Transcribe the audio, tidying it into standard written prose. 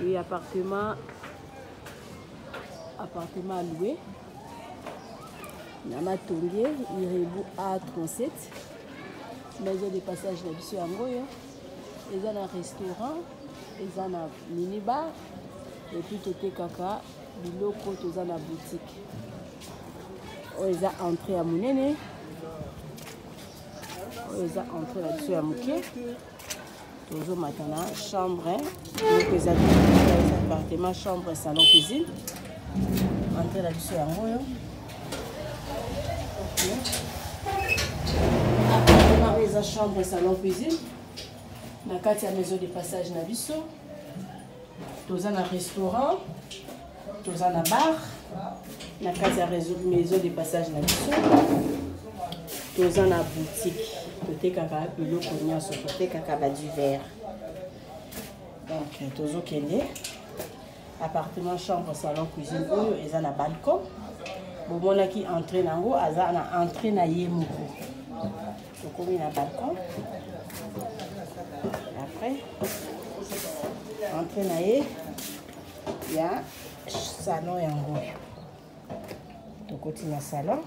Oui, appartement loué. Nama Tongue, Irebu A37. Maison de passage na biso yango yo. Ils ont un restaurant, ils ont un minibar et puis côté kaka biloko ils ont une boutique. Ils ont entré à Mounene. Ils ont entré là dessus à Mouké. Toujours maintenant chambre, donc ils ont appartement, chambre, salon, cuisine. Entrée là dessus à Moyo. Appartement, ils ont chambre, salon, cuisine. Na kati ya maison de passage na biso. Toza na restaurant, toza na bar. Na kati ya maison de passage na biso. Toza na boutique. Côté kaka biloko nyonso, côté kaka ba du verre. Donc tozo kende. Appartement, chambre, salon, cuisine oyo eza na balcon. Bomona ki entrée nango aza na entrée na ye moko. Tokomi na balcon. Après, entrée na ye, il y a salon yango. Tokoti na salon.